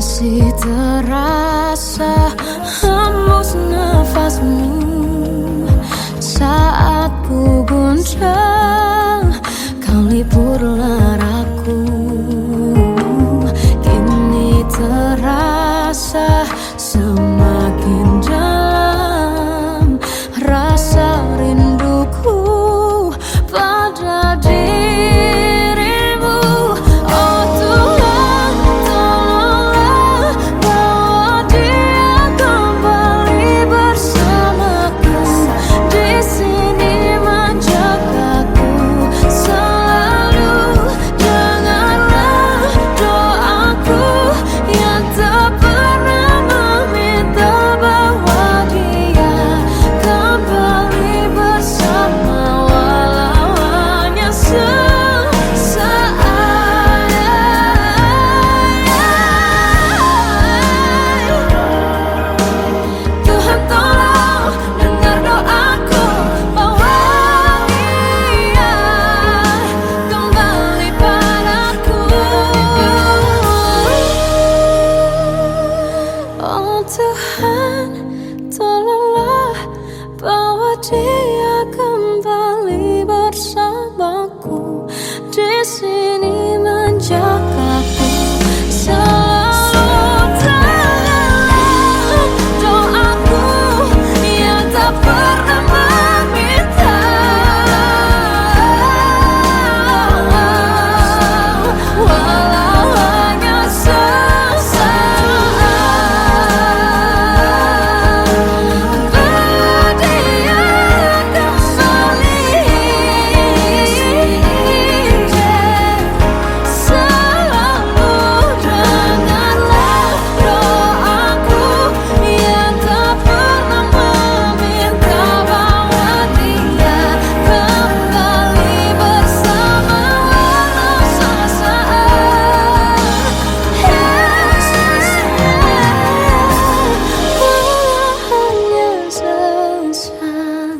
Masih terasa hembus nafasmu saat ku goncang, kau liburlah raku. Kini terasa semakin dalam rasa rinduku pada dirimu. Oh Tuhan, tolonglah bawa dia kembali bersamaku. Di sini menjagaku selalu. Dengarlah doaku yang tak pernah meminta bawa dia kembali bersama, walau hanya sesaat. Tuhan tolong dengar doaku, bawa dia kembali padaku. Oh Tuhan, tolonglah bawa dia kembali bersamaku. Di sini menjagaku selalu. Dengarlah doaku yang tak pernah meminta, walau hanya sesaat. Bawa dia kembali selalu. Dengarlah doaku yang tak pernah meminta, bawa dia kembali bersama, walau sesaat. Hanya sesaat.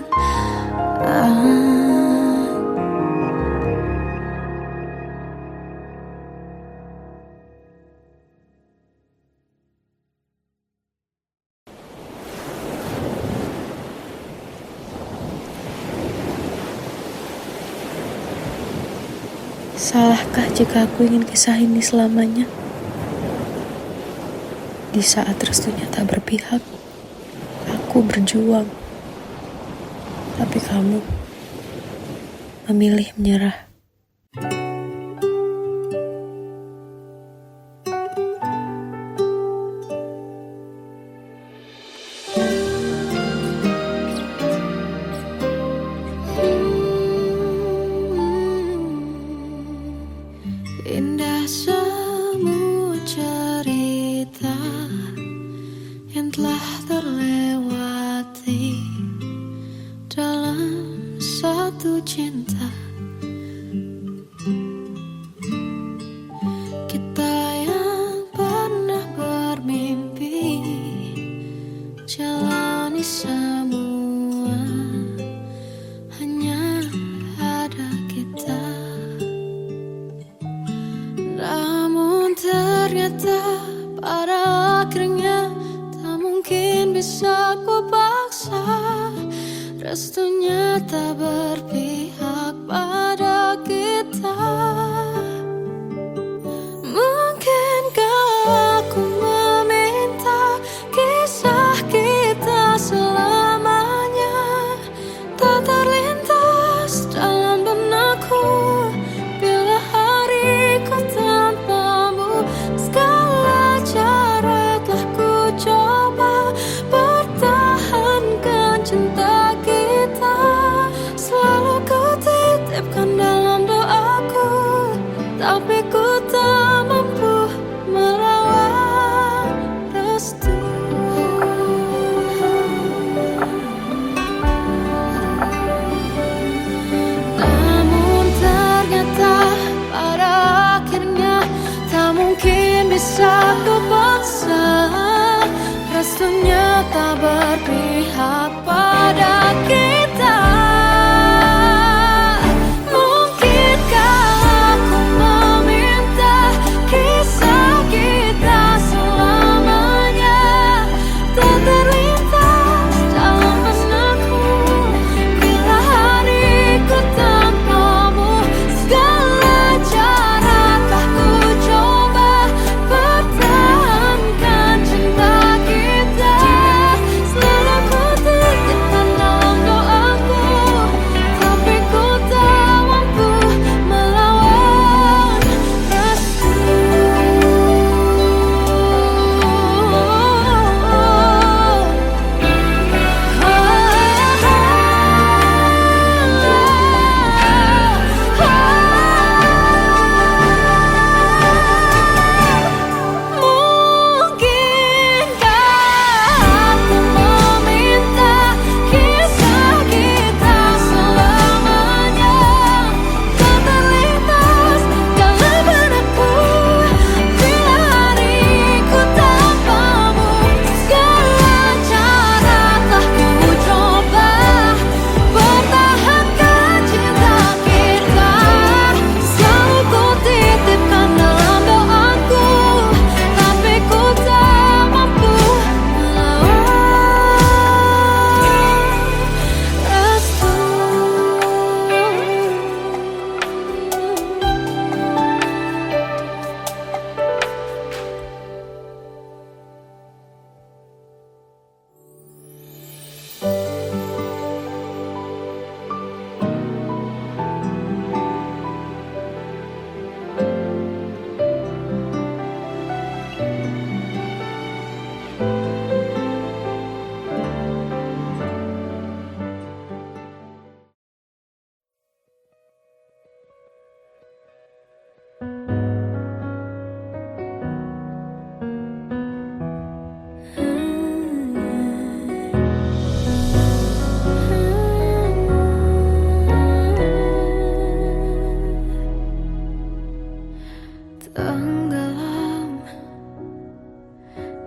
Salahkah jika aku ingin kisah ini selamanya? Di saat restunya tak berpihak, aku berjuang. Tapi kamu memilih menyerah. Indah semua cerita yang telah terlewati dalam satu cinta. Kita yang pernah bermimpi jalani semua, hanya ada kita. Namun ternyata pada akhirnya tak mungkin bisa ku paksa. Restunya tak berpihak pada kita. Mungkinkah aku meminta kisah kita selamanya tak terlintas dalam benakku bila hariku tanpamu. Segala cara telah ku coba pertahankan cinta kita. Selalu ku titipkan dalam doa.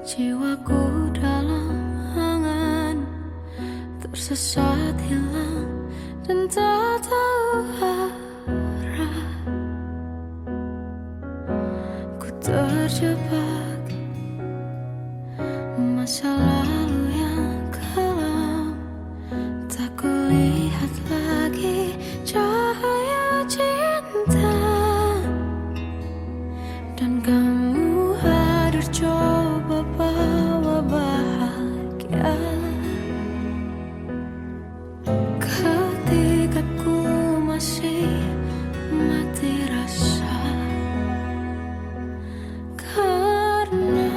Jiwaku dalam angan, tersesat hilang dan tak tahu arah. Ku terjebak masa lalu yang kelam, tak kulihat lagi cahaya cinta. Dan kamu hadir coba bawa bahagia ketika ku masih mati rasa. Karena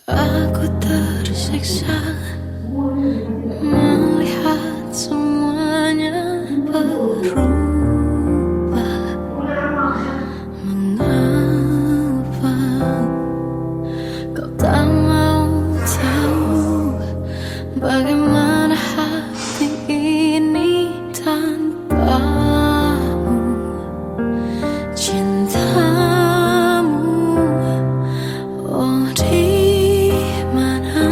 Aku tersiksa melihat semuanya berubah. Mengapa kau tak mau tahu bagaimana hati ini tanpamu? Cintamu, oh di mana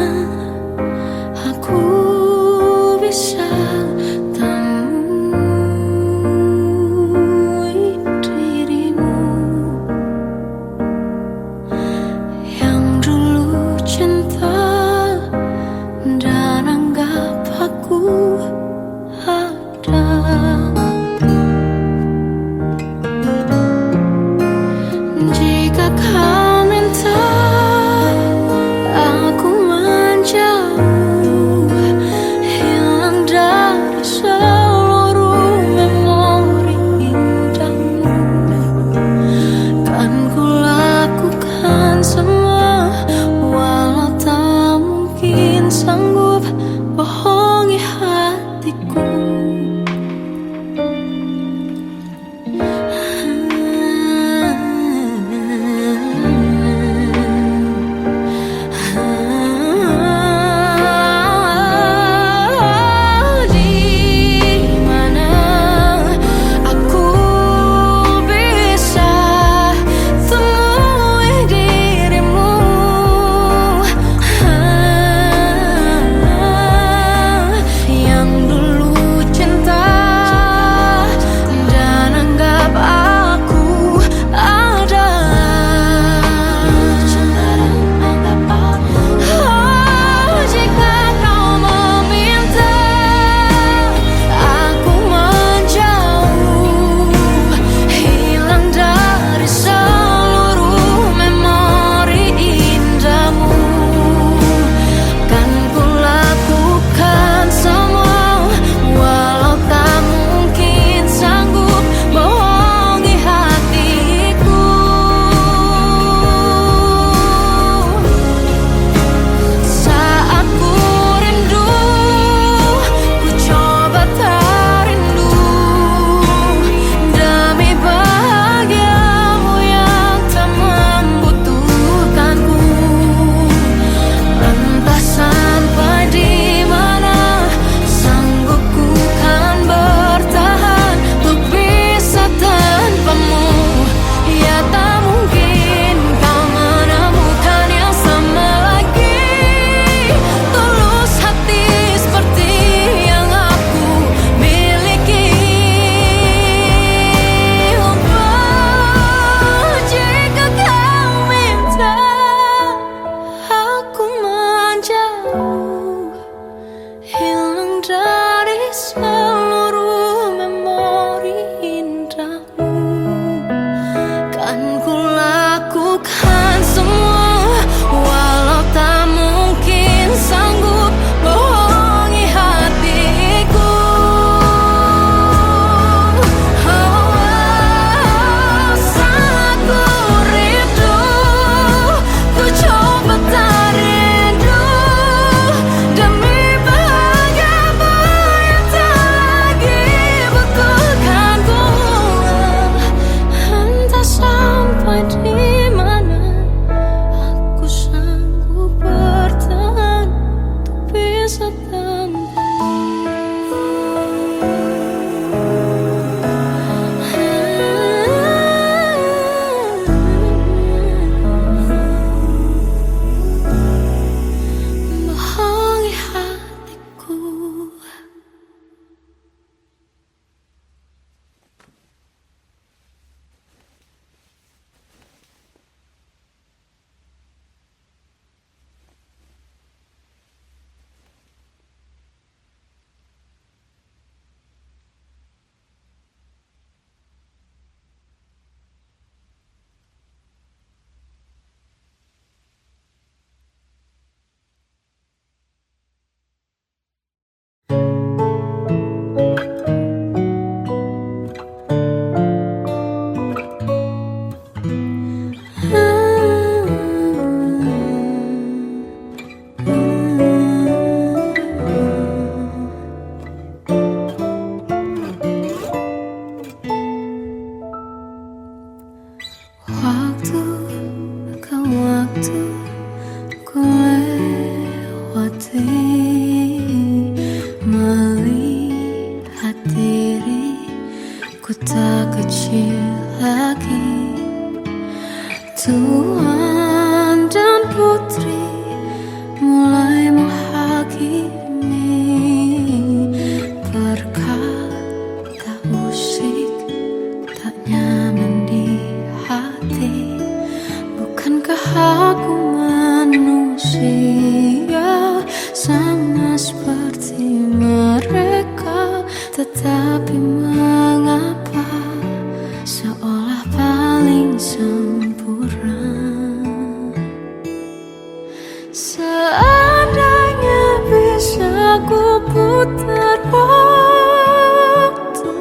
Seandainya bisa ku putar waktu,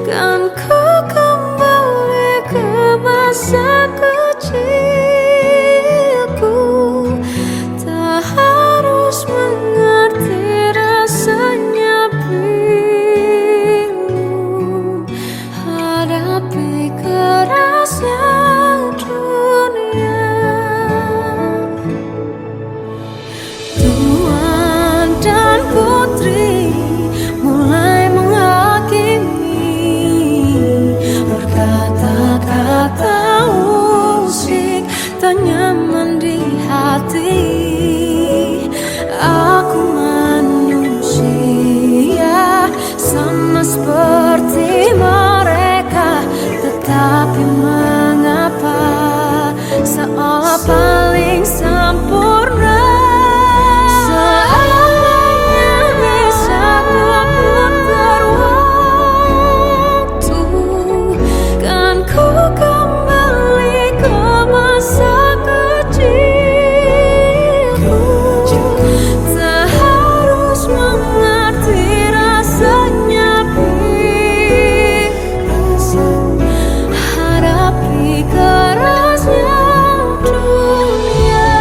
kan ku kembali ke masa kecilku. Tak harus mengerti rasanya pilu, hadapi kerasnya dunia. Tuan dan putri mulai menghakimi, berkata-kata usik tak nyaman di hati. Aku manusia sama seperti mereka, tetapi mengapa seolah paling sempurna. Seandainya bisa ku putar waktu, kan ku kembali ke masa kecilku. Tak harus mengerti rasanya pilu, hadapi kerasnya dunia.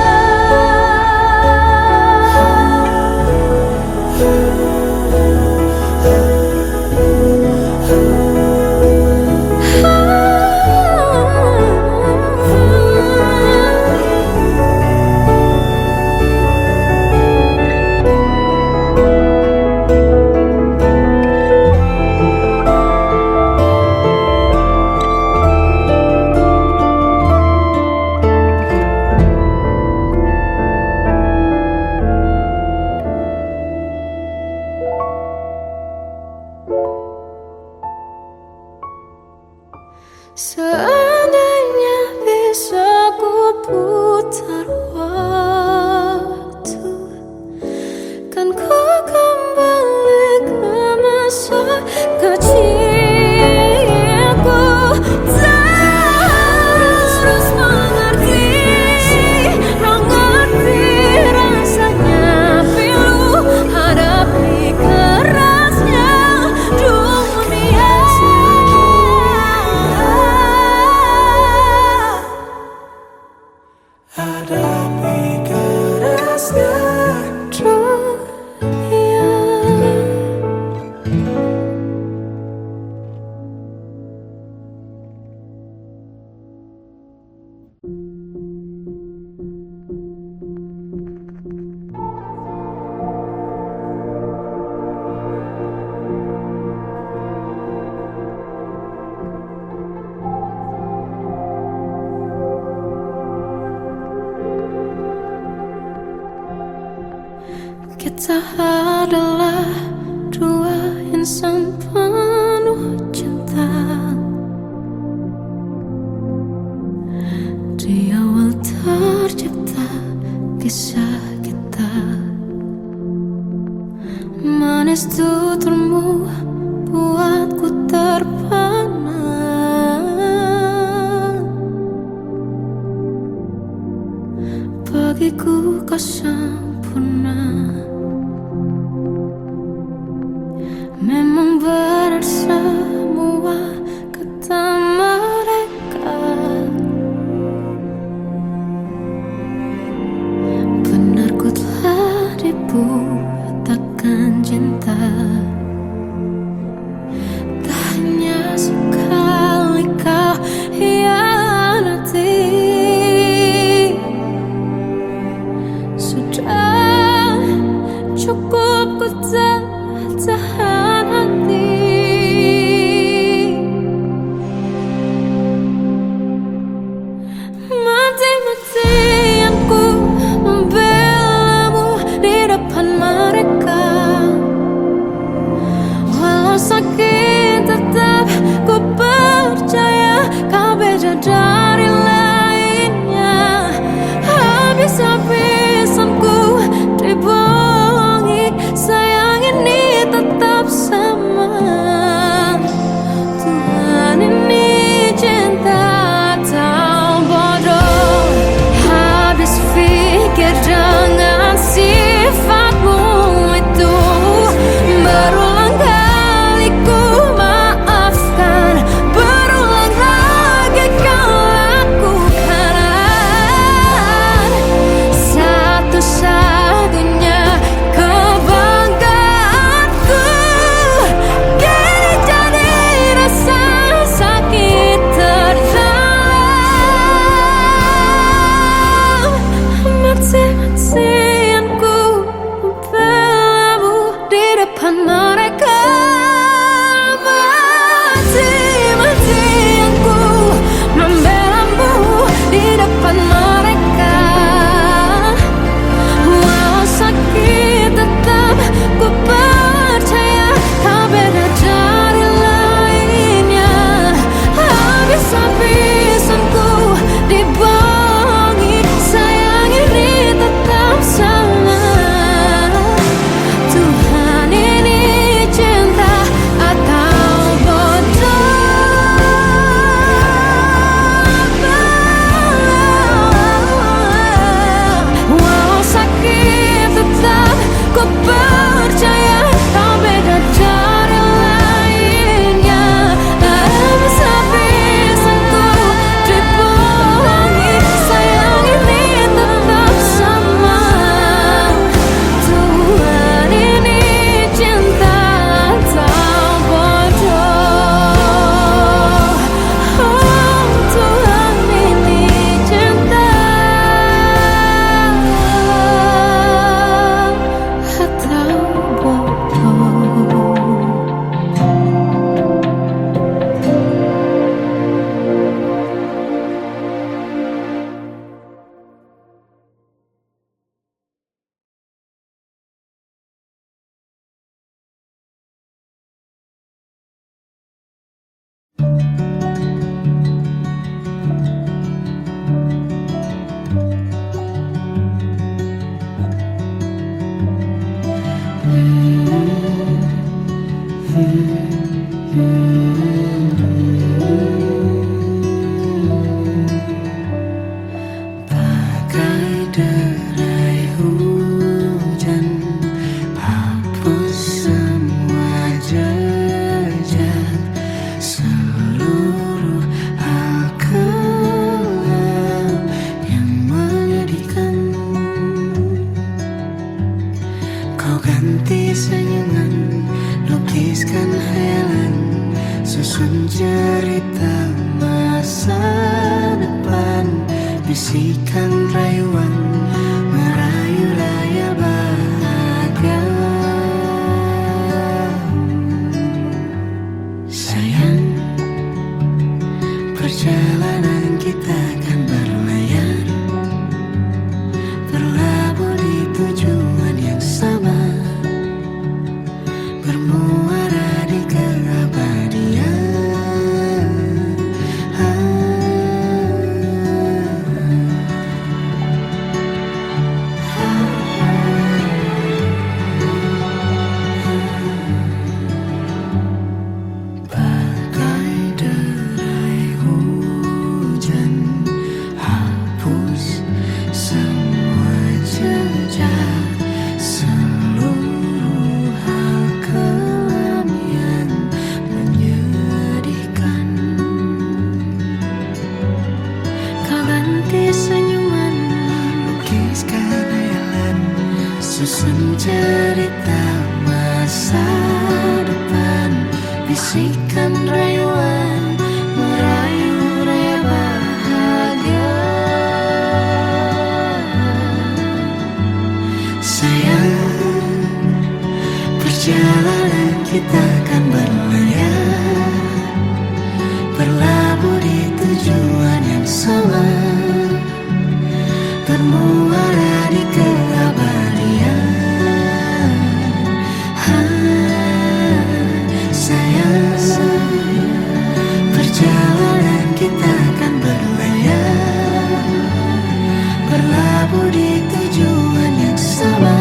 Seandainya bisa ku putar waktu, kan ku kembali ke masa kecilku. Tak harus mengerti rasanya pilu, hadapi kerasnya dunia. Hadapi kerasnya dunia. Kita adalah dua insan penuh cinta. Di awal tercipta kisah kita, manis tuturmu buatku terpana. Bagiku kau sempurna. Memang benar semua kata mereka, benar ku telah dibutakan cinta. Tak hanya sekali kau hianati, sudah cukup ku tahan hati. derai hujan, hapus semua jejak, seluruh hal kelam yang menyedihkan. Kau ganti senyuman, lukiskan khayalan, susun cerita masa depan, bisikan rayuan, merayu raya bahagia. Sayang, perjalanan kita kan berlayar, berlabuh di tujuan yang sama, bermuara di keabadian. Bagai derai hujan, hapus semua jejak, seluruh hal kelam yang menyedihkan. Kau ganti senyuman, Lukiskan khayalan, susun cerita masa depan, bisikan rayuan, merayu raya bahagia. Sayang, perjalanan kita kan berlayar, berlabuh di tujuan yang sama, bermuara di keabadian. Sayang, perjalanan kita kan berlayar, berlabuh di tujuan yang sama.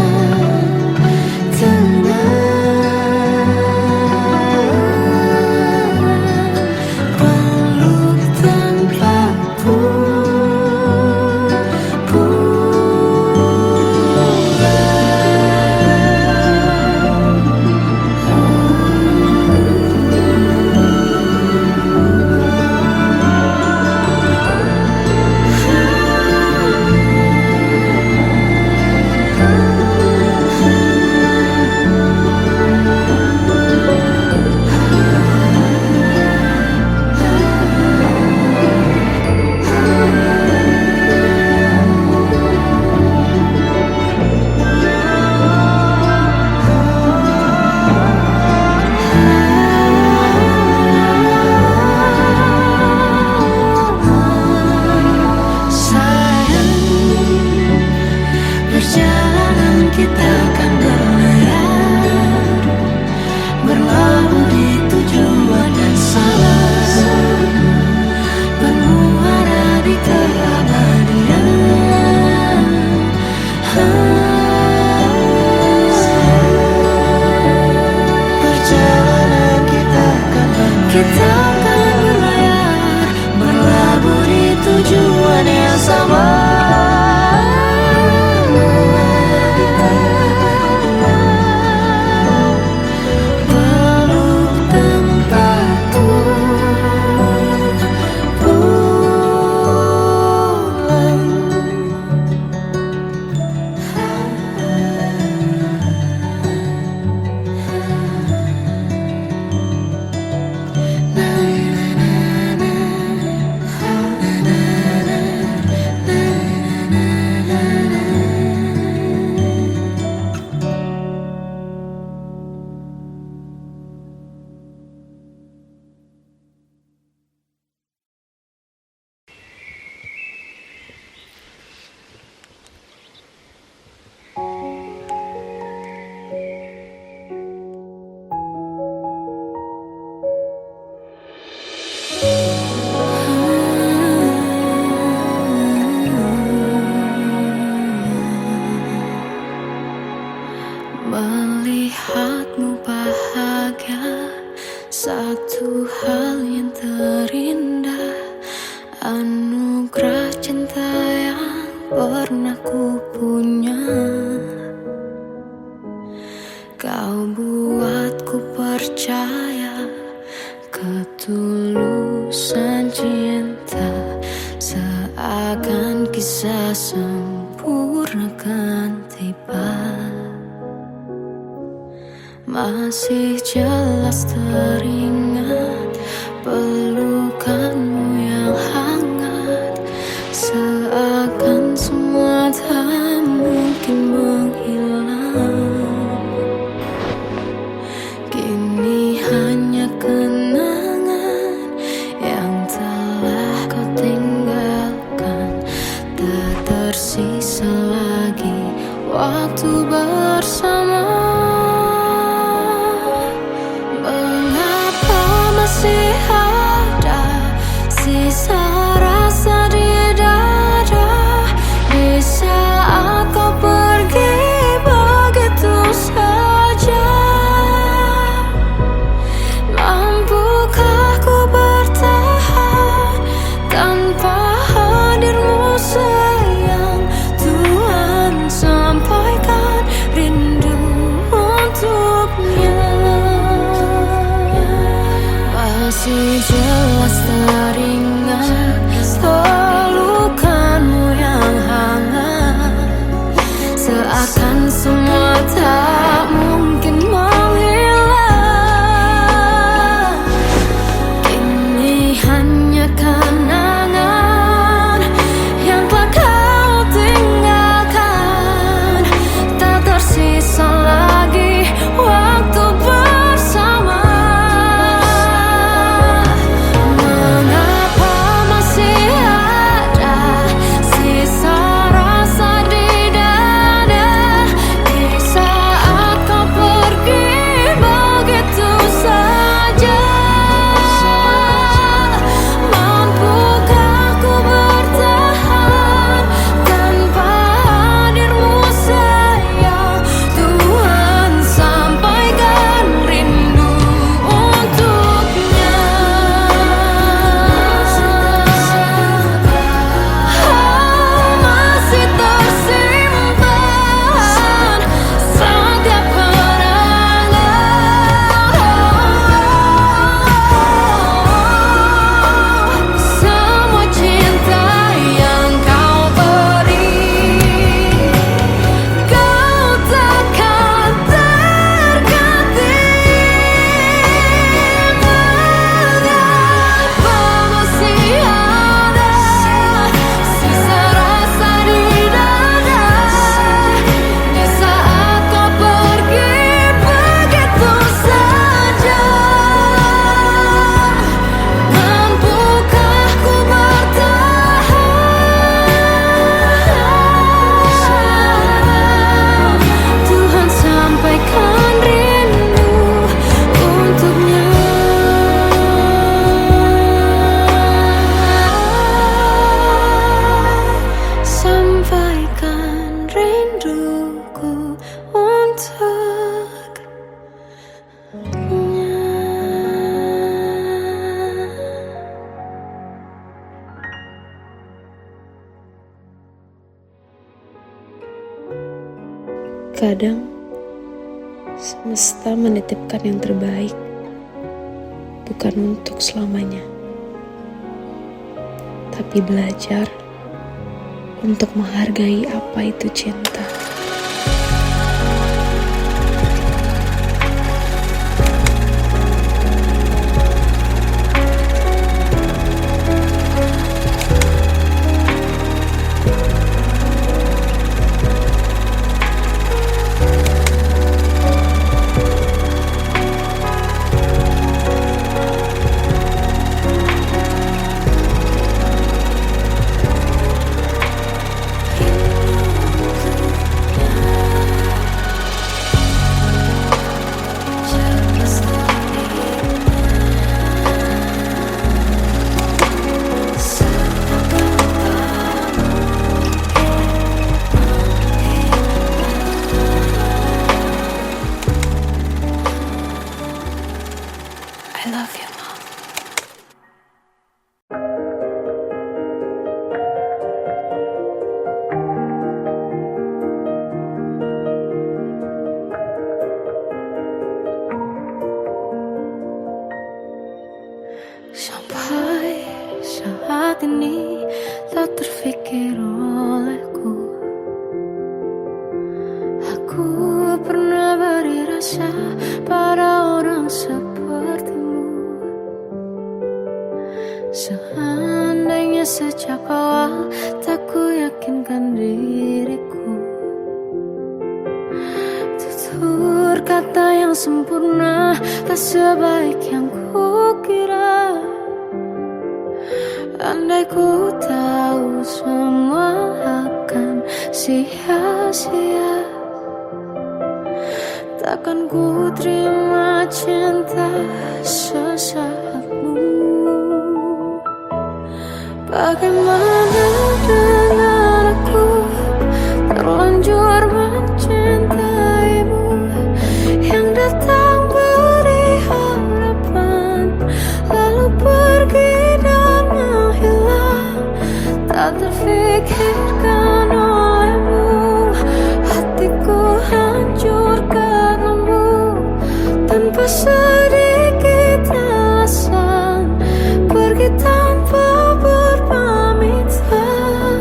Peluk tanpa perjalanan kita kan berlayar, berlabuh di tujuan yang sama, bermuara di keabadian. Perjalanan kita kan berlayar, berlabuh di tujuan yang sama. melihatmu bahagia, satu hal yang terindah, anugerah cinta yang pernah ku sempurna kan tiba. Masih jelas teringat pelukanmu yang hangat, seakan semua tak mungkin menghilang. Kini hanya kenangan yang telah kau tinggalkan. Tak tersisa lagi waktu bersama. Mengapa masih ada sisa rasa di dada di saat kau pergi begitu saja? Mampukah ku bertahan tanpa hadirmu sayang? Tuhan, sampaikan rindu untuknya. Masih jelas teringat pelukanmu yang hangat, seakan semua tak mungkin menghilang. Kini hanya kenangan yang telah kau tinggalkan. Tak tersisa lagi waktu bersama. Mengapa masih ada sisa rasa di dada di saat kau pergi begitu saja? Mampukah ku bertahan tanpa hadirmu sayang? Tuhan, sampaikan rindu untuknya. Masih tersimpan setiap kenangan, semua cinta yang kau beri. Kau takkan terganti. Mengapa masih ada sisa rasa di dada di saat kau pergi begitu saja? Mampukah ku bertahan? Tuhan, sampaikan rindu untuknya. Sampaikan rinduku untuknya. Kadang semesta menitipkan yang terbaik, bukan untuk selamanya, tapi belajar untuk menghargai apa itu cinta. biasa pada orang sepertimu. Seandainya sejak awal tak ku yakinkan diriku, tutur kata yang sempurna tak sebaik yang ku kira. Andai ku tahu semua akan sia-sia, takkan ku terima cinta sesaatmu. Bagaimana dengan aku terlanjur mencintaimu, yang datang beri harapan lalu pergi dan menghilang. Tak terfikirkan olehmu, hatiku hancur karenamu. Tanpa sedikit alasan pergi tanpa berpamitan,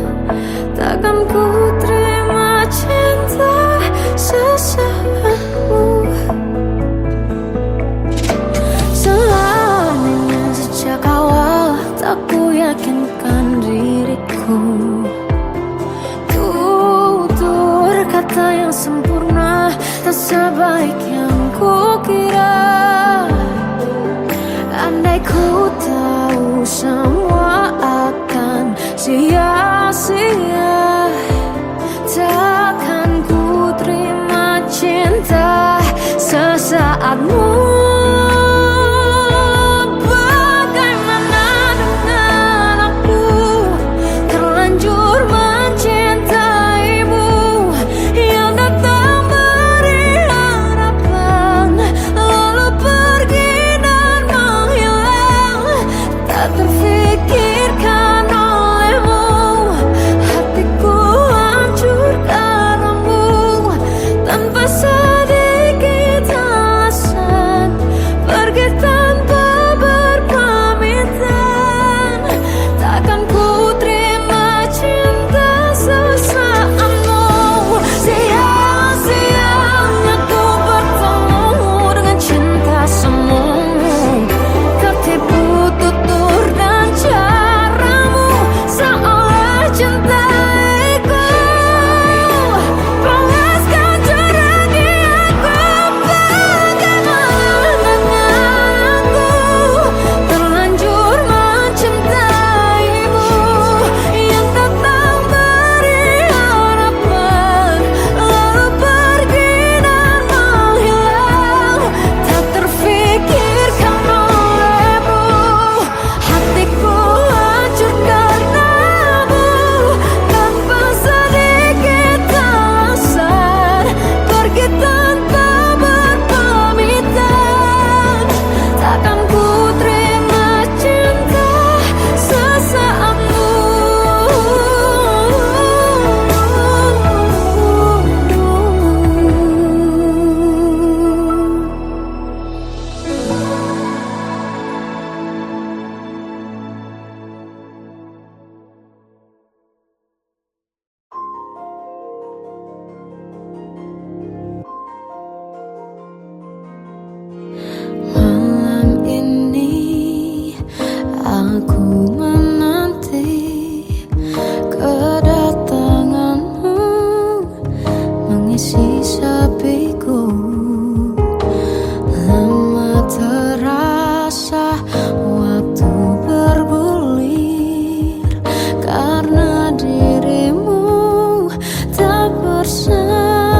takkan ku terima cinta sesaatmu. Seandainya sejak awal tak ku yakinkan diriku, tutur kata yang sempurna tak sebaik yang ku kira. Andai ku tahu semua akan sia-sia, takkan ku terima cinta sesaatmu. Bagaimana dengan aku terlanjur mencintaimu, yang datang beri harapan lalu pergi dan menghilang. Tak terfikirkan olehmu, hatiku hancur karenamu. Tanpa sedikit alasan pergi tanpa berpamitan, takkan ku terima cinta sesaatmu. Sia-sianya ku bertemu dengan cinta semu, tertipu tutur dan caramu seolah cintaiku. Panaskan curang di aku. Bagaimana dengan aku terlanjur mencintaimu, yang datang beri harapan lalu pergi dan menghilang. Tak terfikirkan olehmu, hatiku hancur karenamu. Tanpa sedikit alasan pergi tanpa berpamitan, takkan ku terima cinta sesaatmu. Malam ini aku menanti kedatanganmu mengisi sepiku. Lama terasa waktu bergulir karena dirimu tak bersamaku.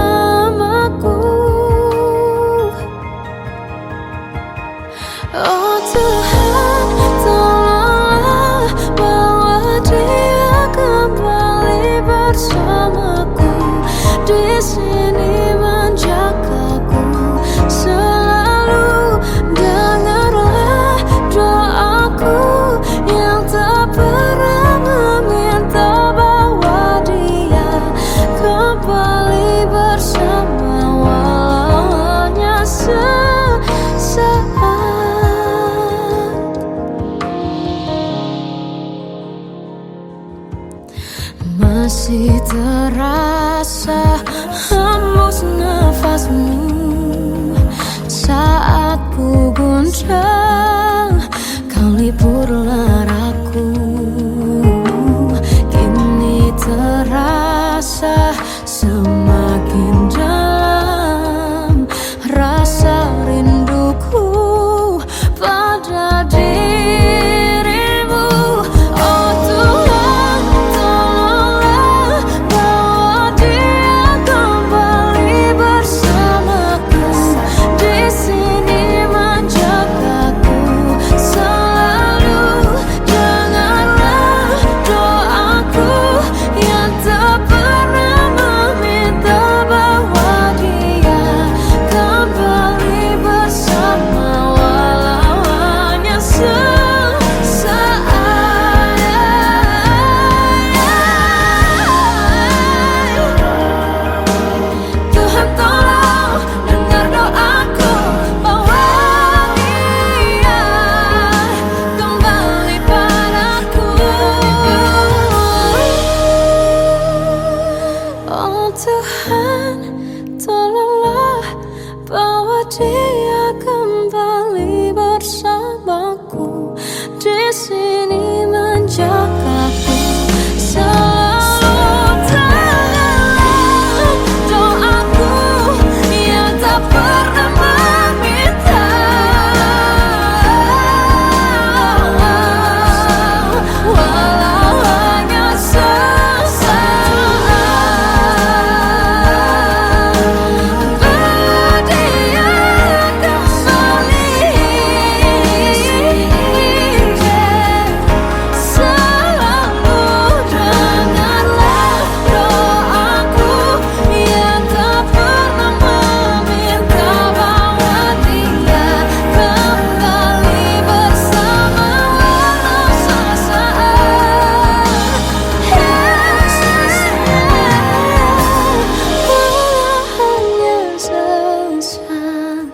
Oh Tuhan, tolonglah bawa dia kembali bersamaku. Di sini menjagaku selalu. Dengarlah doaku yang tak pernah meminta, bawa dia kembali bersama walau hanya sesaat. Masih terasa hembus nafasmu semakin dalam rasa rinduku pada dirimu. Oh Tuhan, tolonglah bawa dia kembali bersamaku, di sini menjagaku selalu. Dengarlah doaku yang tak pernah meminta bahwa dia kembali bersama, walau hanya sesaat. Tuhan tolong dengar doaku bahwa dia kembali padaku. Oh Tuhan, tolonglah bawa dia kembali bersamaku, di sini menjagaku selalu. Dengarlah doaku yang tak pernah meminta, walau hanya sesaat, bawa dia kembali selalu. Dengarlah doaku yang tak pernah meminta bahwa dia kembali bersama, walau sesaat, walau hanya sesaat.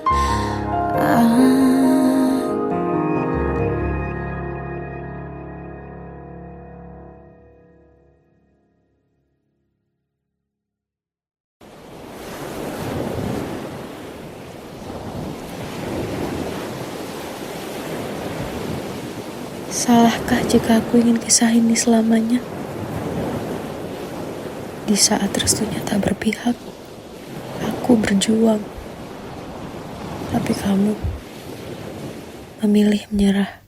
Salahkah jika aku ingin kisah ini selamanya? Di saat restunya tak berpihak, aku berjuang. Tapi kamu memilih menyerah.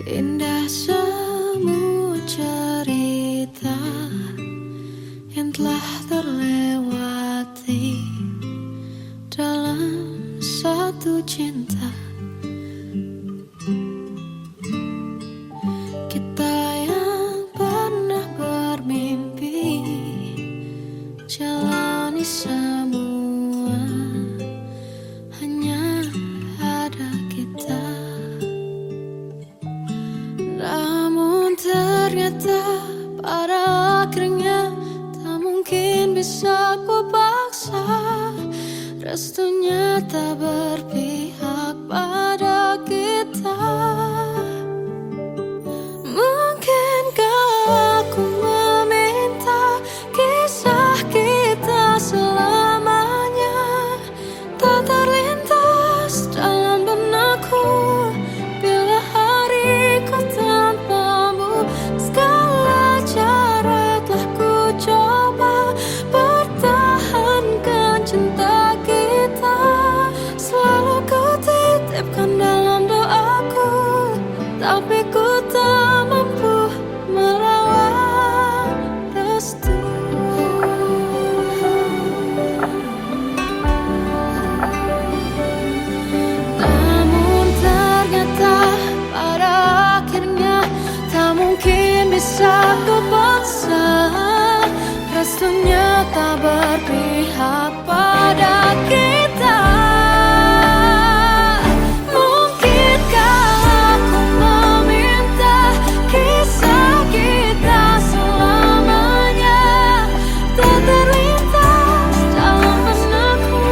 Indah semua cerita yang telah terlewati dalam satu cinta. Kita yang pernah bermimpi jalani semua, hanya ada kita. Namun ternyata pada akhirnya tak mungkin bisa ku paksa, restunya tak berpihak pada kita. Mungkinkah aku meminta kisah kita selamanya tak terlintas dalam benakku, bila hariku tanpamu. Segala cara telah ku coba pertahankan cinta kita, selalu ku titipkan dalam doaku, tapi ku tak mampu melawan restu. Namun ternyata pada akhirnya tak mungkin bisa ku paksa, restunya tak berpihak pada kita. Mungkinkah aku meminta kisah kita selamanya tak terlintas dalam benakku,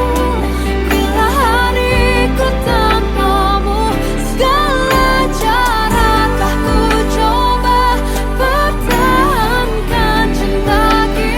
bila hariku tanpamu. Segala cara telah ku coba pertahankan cinta kita,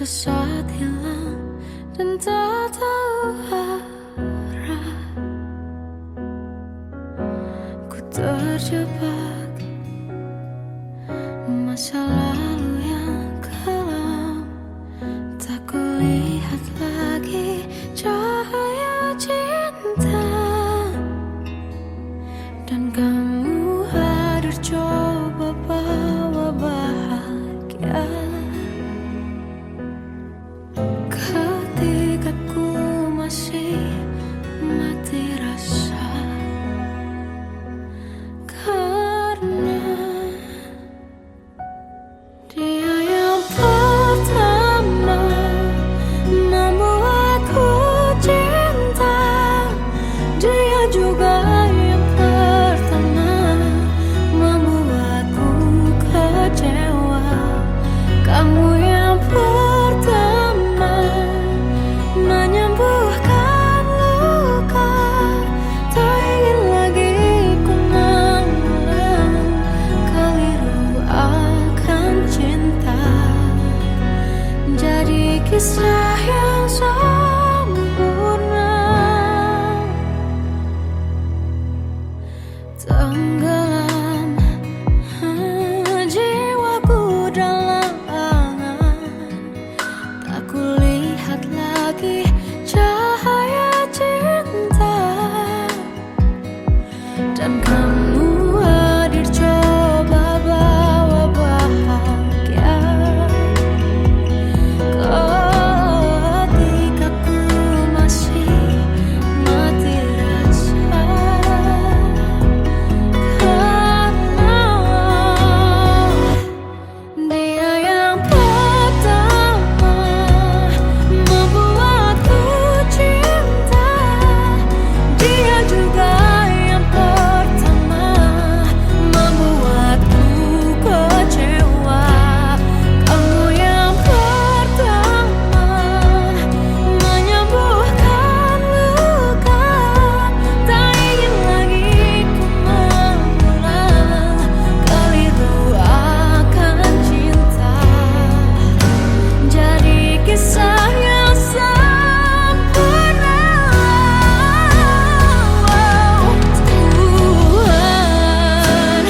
sesat hilang dan tak tahu arah. Ku terjebak masa lalu yang kelam. Tak kulihat lagi cahaya cinta, dan kamu hadir coba bawa bahagia. Ketika ku masih mati rasa, karena dia yang pertama membuatku cinta. Dia juga yang pertama membuatku kecewa. Kamu yang pertama menyembuhkan luka. Tak ingin lagi ku mengulang keliru akan cinta. Jadi kisah yang sempurna, tenggelam jiwaku dalam angan. Tak kulihat lagi cahaya cinta, dan kamu hadir coba bawa bahagia. Ketika ku masih mati rasa, karena dia yang pertama membuatku cinta. Dia juga yang pertama membuatku kecewa. Kamu yang pertama menyembuhkan luka. Tak ingin lagi ku mengulang keliru akan cinta. Jadi kisah yang sempurna. Tuhan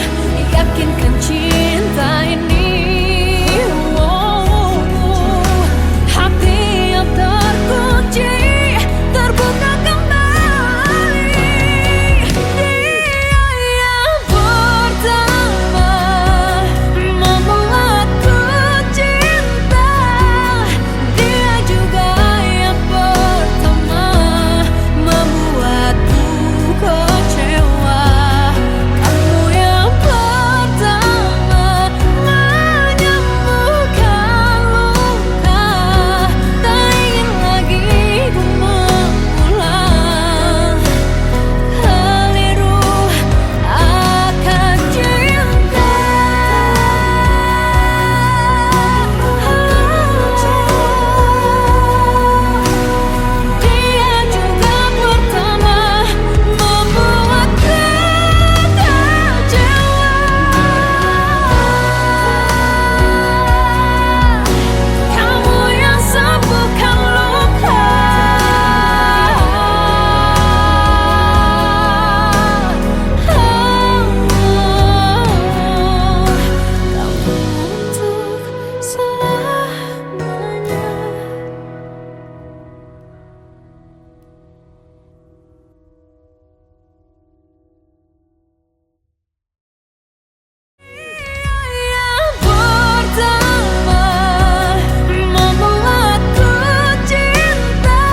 yakinkan cinta ini. Hati yang terkunci terbuka kembali. Dia yang pertama membuatku cinta. Dia juga yang pertama membuatku kecewa. Kamu yang pertama menyembuhkan luka. Tak ingin lagi ku mengulang keliru akan cinta. Dia juga pertama membuatku kecewa. Kamu yang sembuhkan luka. Kamu untuk selamanya. Yang pertama membuatku cinta.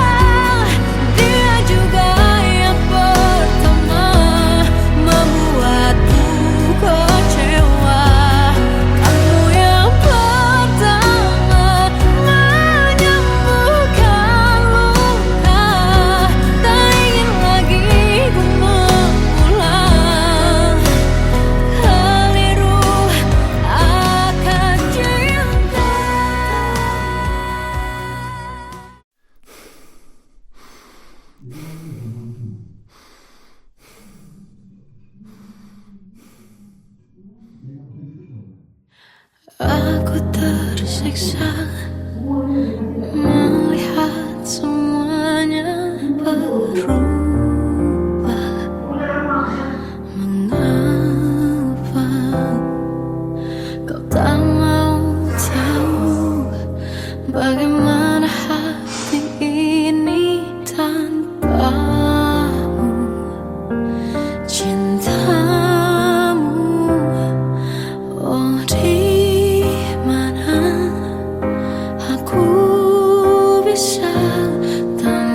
Dia juga yang pertama membuatku kecewa. Kamu yang pertama menyembuhkan luka. Tak ingin lagi ku mengulang keliru akan cinta. Aku tersiksa semuanya berubah. Mengapa kau tak mau tahu bagaimana hati ini tanpamu? Cintamu, oh di mana aku bisa temui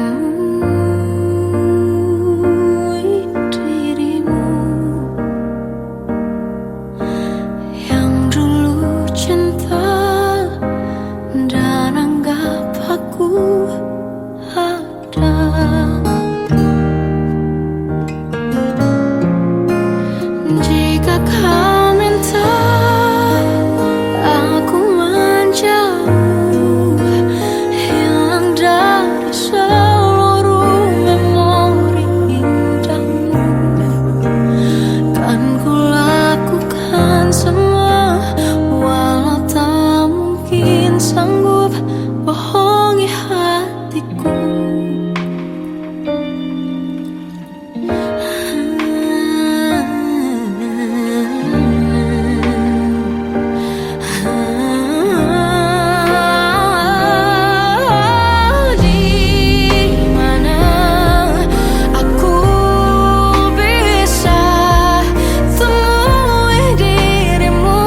dirimu yang dulu cinta dan anggap aku ada. Jika kau minta aku menjauh, hilang dari seluruh memori indahmu, kan ku lakukan semua, walau tak mungkin sanggup bohongi hatiku. Di mana aku bisa temui dirimu?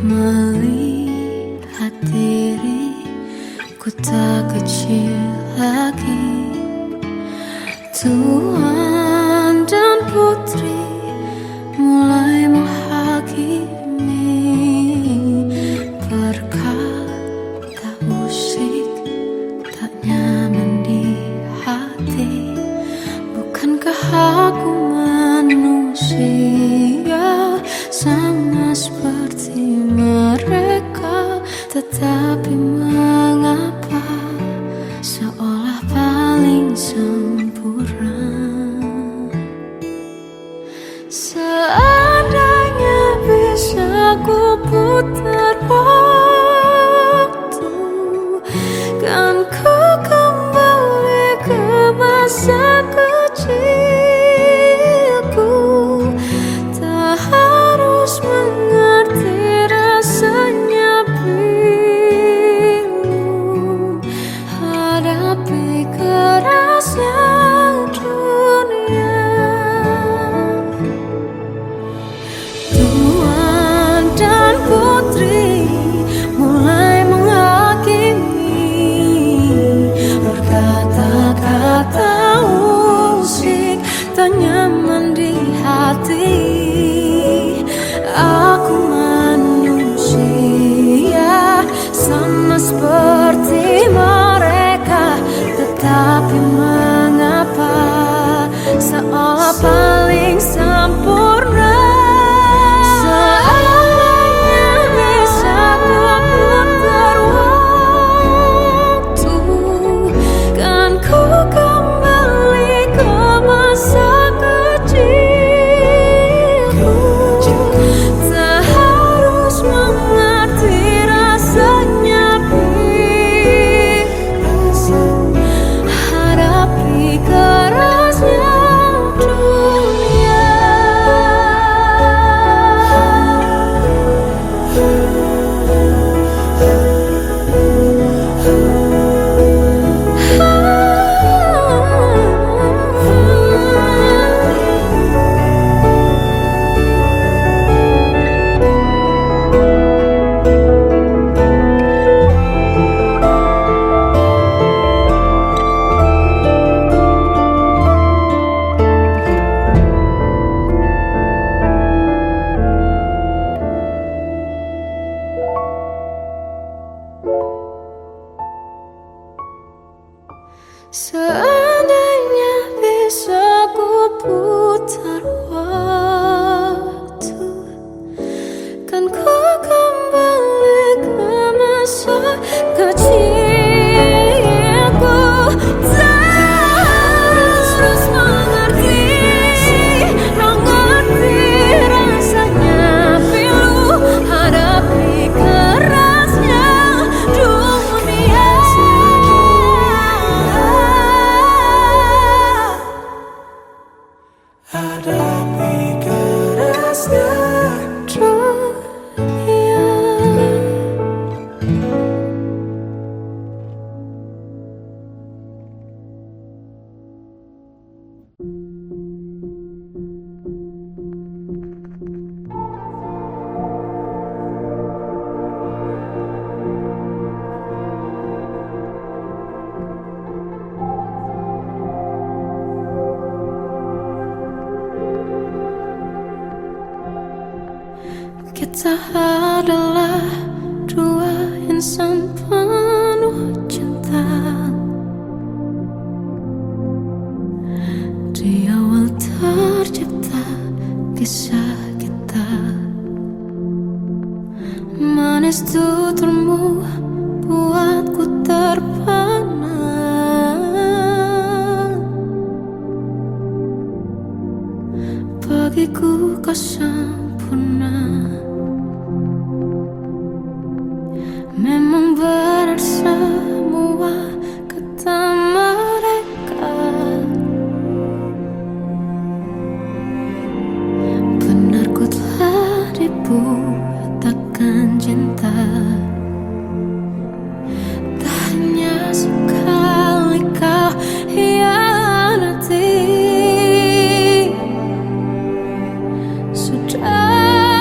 melihat diriku tak kecil lagi. Tuan dan putri mulai menghakimi berkata musik tak nyaman di hati. Bukankah aku manusia sama seperti mereka? Tetapi mengapa seolah paling sempurna? Seandainya bisa ku putar waktu, kan ku kembali ke masa kecilku. Tak harus mengerti rasanya pilu, hadapi kerasnya dunia. Tuan dan putri mulai menghakimi berkata-kata musik tak nyaman di hati. Aku manusia sama seperti mereka, tetapi mengapa seolah paling sempurna? Seandainya bisa ku putar waktu, kan ku kembali ke masa kecilku. Tak harus mengerti rasanya pilu, hadapi kerasnya dunia. Seandainya bisa ku putar waktu, kan ku kembali ke masa kecilku. Tak harus mengerti rasanya pilu, hadapi kerasnya dunia. Hadapi kerasnya dunia. Kita adalah dua insan penuh cinta. Di awal tercipta kisah kita, manis tuturmu buatku terpana. Bagiku kau sempurna. Memang benar semua kata mereka, benar ku telah dibuatakan cinta. Tak hanya sekali kau hianati, sudah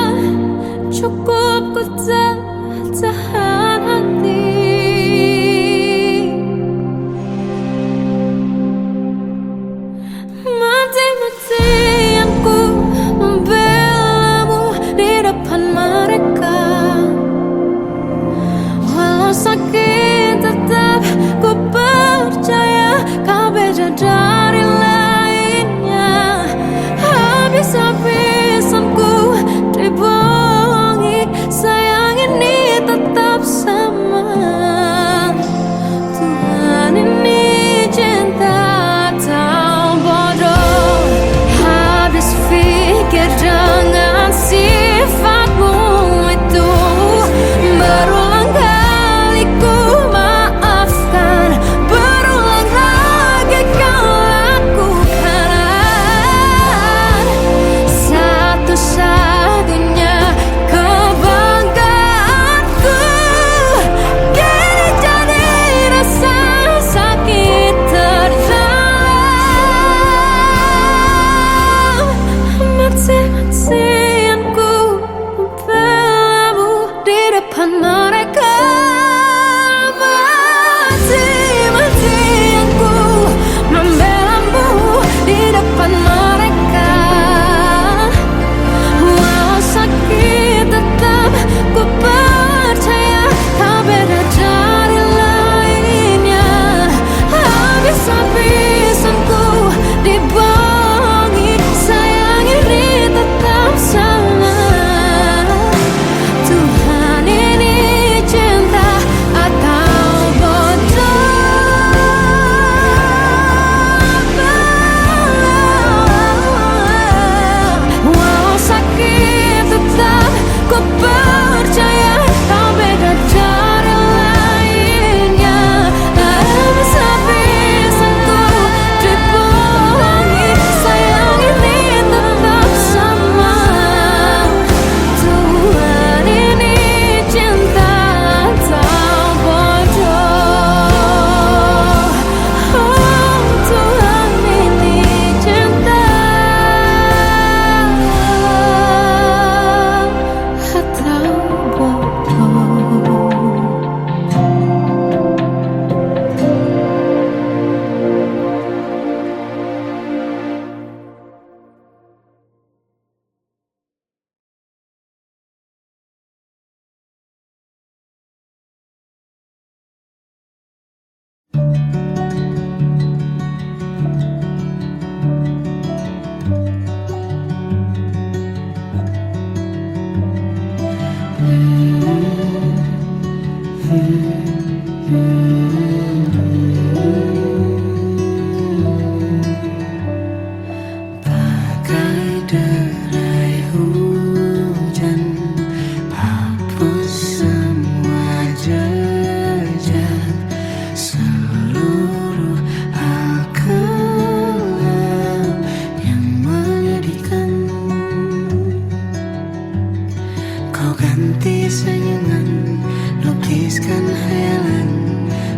Lukiskan hayalan,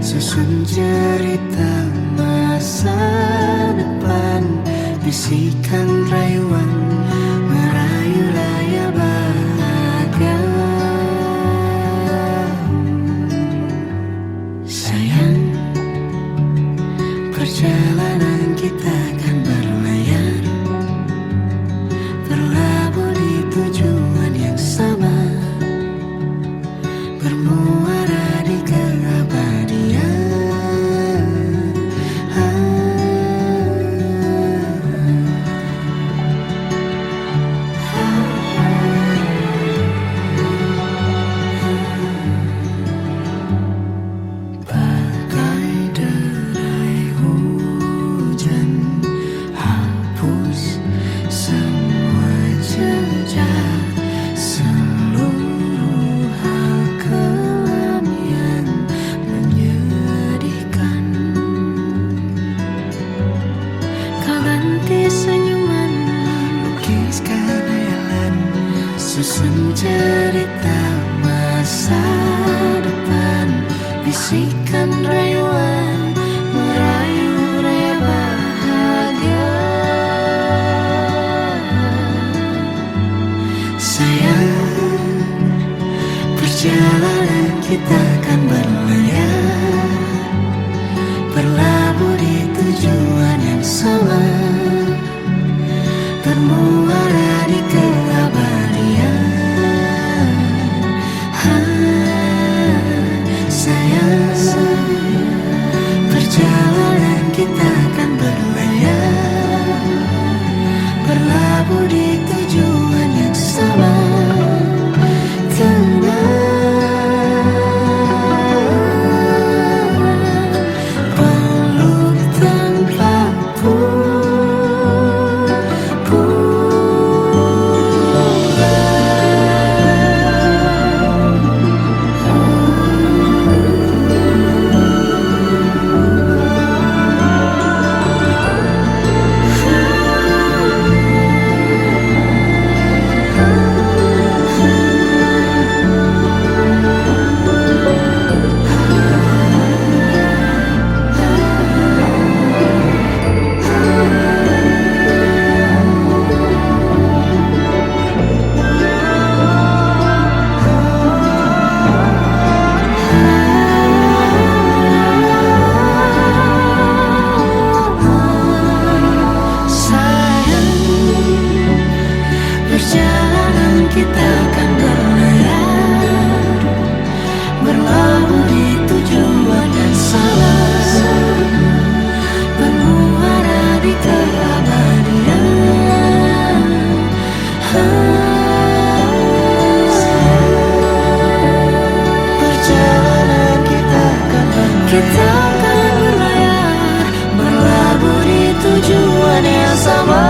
susun cerita masa depan, bisikan rayuan, merayu raya bahagia. Sayang, perjalanan kita akan berlayar, berlabuh di tujuan yang sama, bermuara di keabadian. Bagai derai hujan, hapus semua jejak, seluruh hal kelam yang menyedihkan. Kau ganti senyuman, lukiskan hayalan, susun cerita masa depan, bisikan rayuan, merayu raya bahagia. Sayang, perjalanan kita akan berlayar, berlabuh di tujuan yang sama, bermuara di keabadian. Sayang, perjalanan kita akan berlayar, berlabuh di tujuan yang sama. Peluk tanpa perjalanan kita akan berlayar, berlabuh di tujuan yang sama, bermuara di keabadian. Perjalanan kita akan berlayar, berlabuh di tujuan yang sama.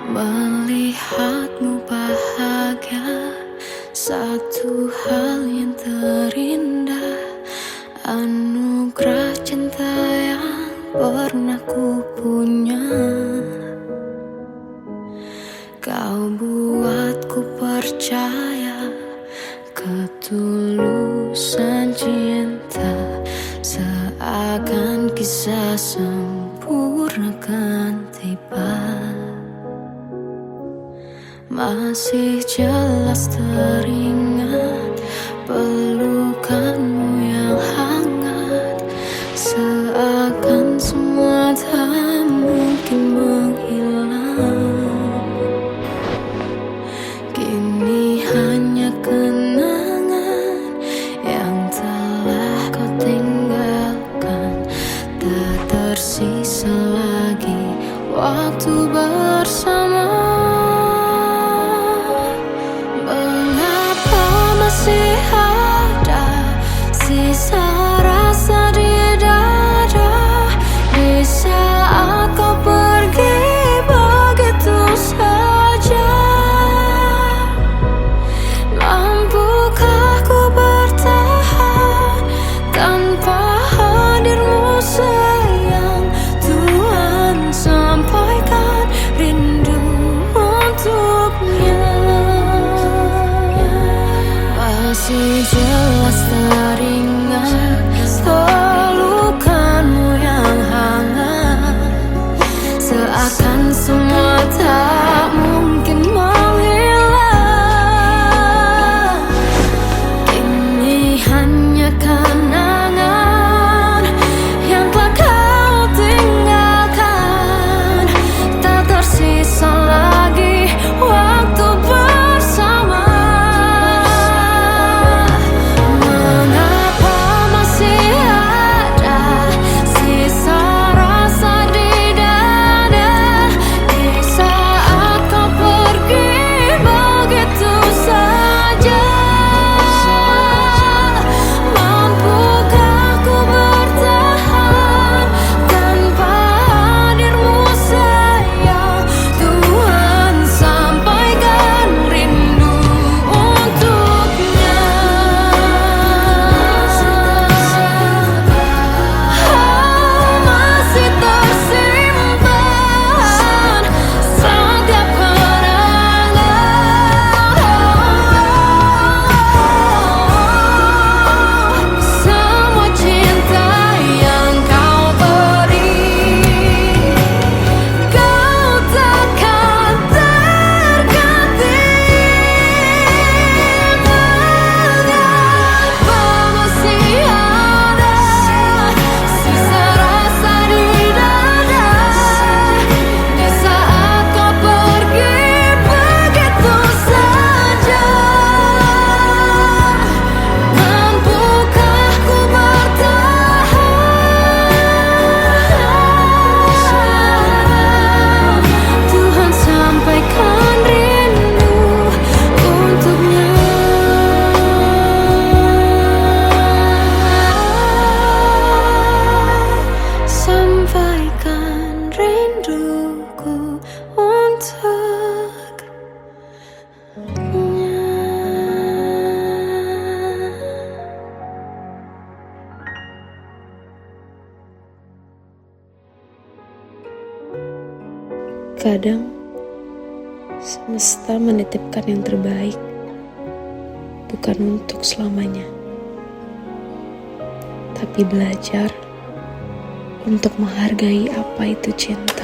Melihatmu bahagia, satu hal yang terindah, anugerah cinta yang pernah ku punya. Kau buatku percaya ketulusan cinta, seakan kisah sempurna kan tiba. Masih jelas teringat pelukanmu yang hangat, seakan semua tak mungkin menghilang. Kini hanya kenangan yang telah kau tinggalkan, tak tersisa lagi waktu bersama. Masih ada sisa rasa di dada di saat kau pergi begitu saja. Mampukah ku bertahan tanpa hadirmu sayang? Tuhan, sampaikan rindu untuknya. Masih jelas teringat pelukanmu yang hangat, seakan semua tak mungkin menghilang. Kini hanya kenangan yang telah kau tinggalkan, tak tersisa lagi waktu bersama. Sampaikan rinduku untuknya. Kadang semesta menitipkan yang terbaik, bukan untuk selamanya, tapi belajar untuk menghargai apa itu cinta.